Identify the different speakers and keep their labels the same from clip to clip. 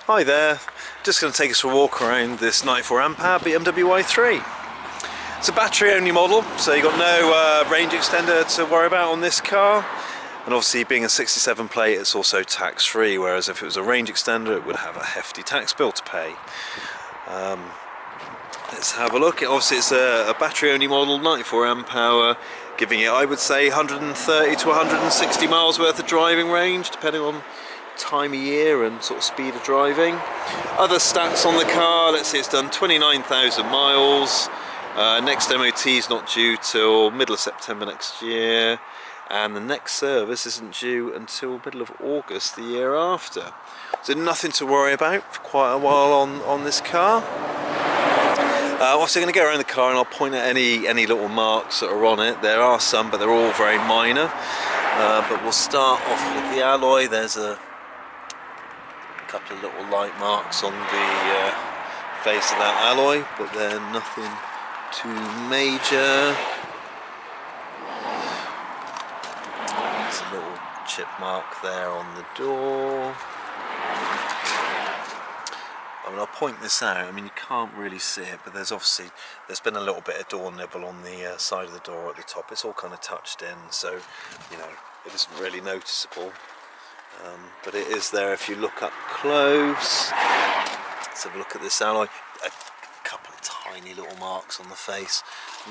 Speaker 1: Hi there, just going to take us for a walk around this 94 amp hour BMW i3. It's a battery only model, so you've got no range extender to worry about on this car, and obviously being a 67 plate it's also tax free, whereas if it was a range extender it would have a hefty tax bill to pay. Let's have a look. Obviously it's a battery only model, 94 amp hour, giving it, I would say, 130 to 160 miles worth of driving range, depending on time of year and sort of speed of driving. Other stats on the car, let's see, it's done 29,000 miles. Next MOT is not due till middle of September next year, and the next service isn't due until middle of August the year after. So nothing to worry about for quite a while on this car. Obviously I'm going to go around the car and I'll point at any little marks that are on it. There are some, but they're all very minor. But we'll start off with the alloy. There's a couple of little light marks on the face of that alloy, but they're nothing too major. There's a little chip mark there on the door. I mean, I'll point this out. I mean, you can't really see it, but there's been a little bit of door nibble on the side of the door at the top. It's all kind of touched in, so you know it isn't really noticeable. But it is there if you look up close. Let's have a look at this alloy. A couple of tiny little marks on the face.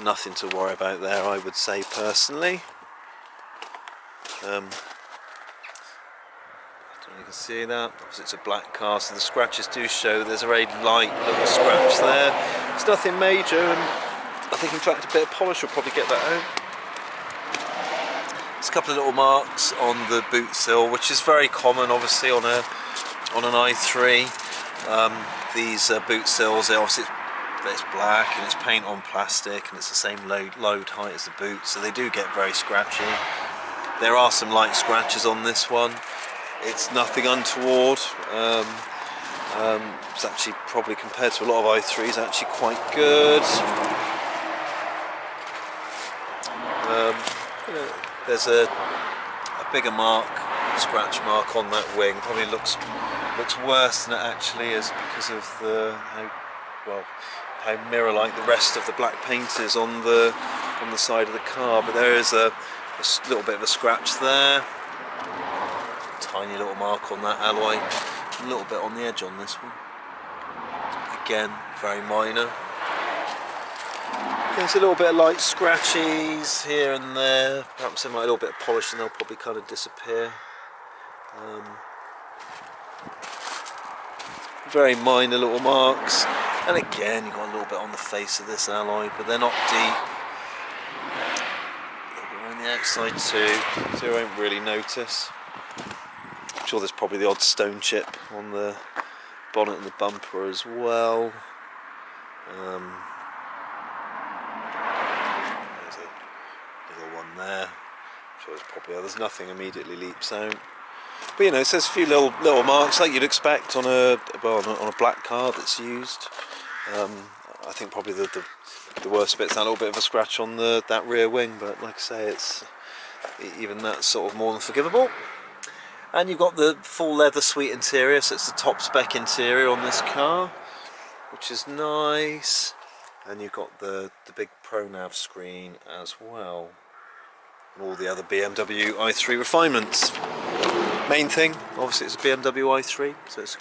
Speaker 1: Nothing to worry about there, I would say, personally. I don't know if you can see that. Obviously it's a black car, so the scratches do show. There's a very light little scratch there. It's nothing major, and I think in fact a bit of polish will probably get that out. There's a couple of little marks on the boot sill, which is very common obviously on an i3. These boot sills, obviously it's black and it's paint on plastic and it's the same load height as the boot, so they do get very scratchy. There are some light scratches on this one. It's nothing untoward. It's actually probably, compared to a lot of i3s, actually quite good. There's a bigger mark, scratch mark on that wing. Probably looks worse than it actually is because of how mirror-like the rest of the black paint is on the side of the car. But there is a little bit of a scratch there. Tiny little mark on that alloy. A little bit on the edge on this one. Again, very minor. There's a little bit of light scratches here and there. Perhaps they might a little bit of polish and they'll probably kind of disappear. Very minor little marks. And again, you've got a little bit on the face of this alloy, but they're not deep. A little bit around the outside too, so you won't really notice. I'm sure there's probably the odd stone chip on the bonnet and the bumper as well. There. I'm sure there's nothing immediately leaps out, but you know, it says a few little marks like you'd expect on a black car that's used. I think probably the worst bit's that little bit of a scratch on that rear wing, but like I say, it's even that's sort of more than forgivable. And you've got the full leather suite interior, so it's the top spec interior on this car, which is nice. And you've got the big ProNav screen as well. And all the other BMW i3 refinements. Main thing, obviously, it's a BMW i3, so it's a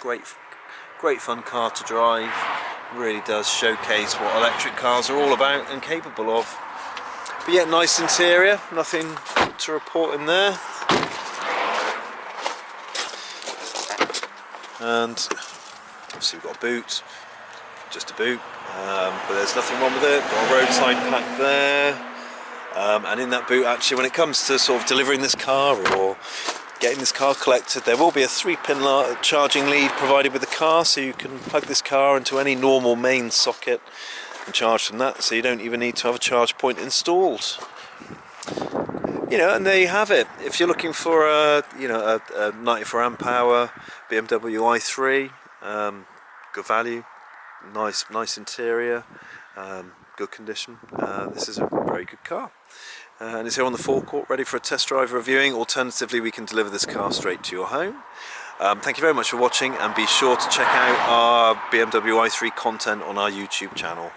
Speaker 1: great fun car to drive. Really does showcase what electric cars are all about and capable of. But yet, nice interior, nothing to report in there. And obviously we've got a boot, just a boot, but there's nothing wrong with it. Got a roadside pack there. And in that boot, actually, when it comes to sort of delivering this car or getting this car collected, there will be a 3-pin charging lead provided with the car, so you can plug this car into any normal main socket and charge from that, so you don't even need to have a charge point installed. You know, and there you have it. If you're looking for a 94 amp hour BMW i3, good value, nice interior, good condition, this is a very good car. And it's here on the Forecourt, ready for a test drive reviewing. Alternatively, we can deliver this car straight to your home. Thank you very much for watching, and be sure to check out our BMW i3 content on our YouTube channel.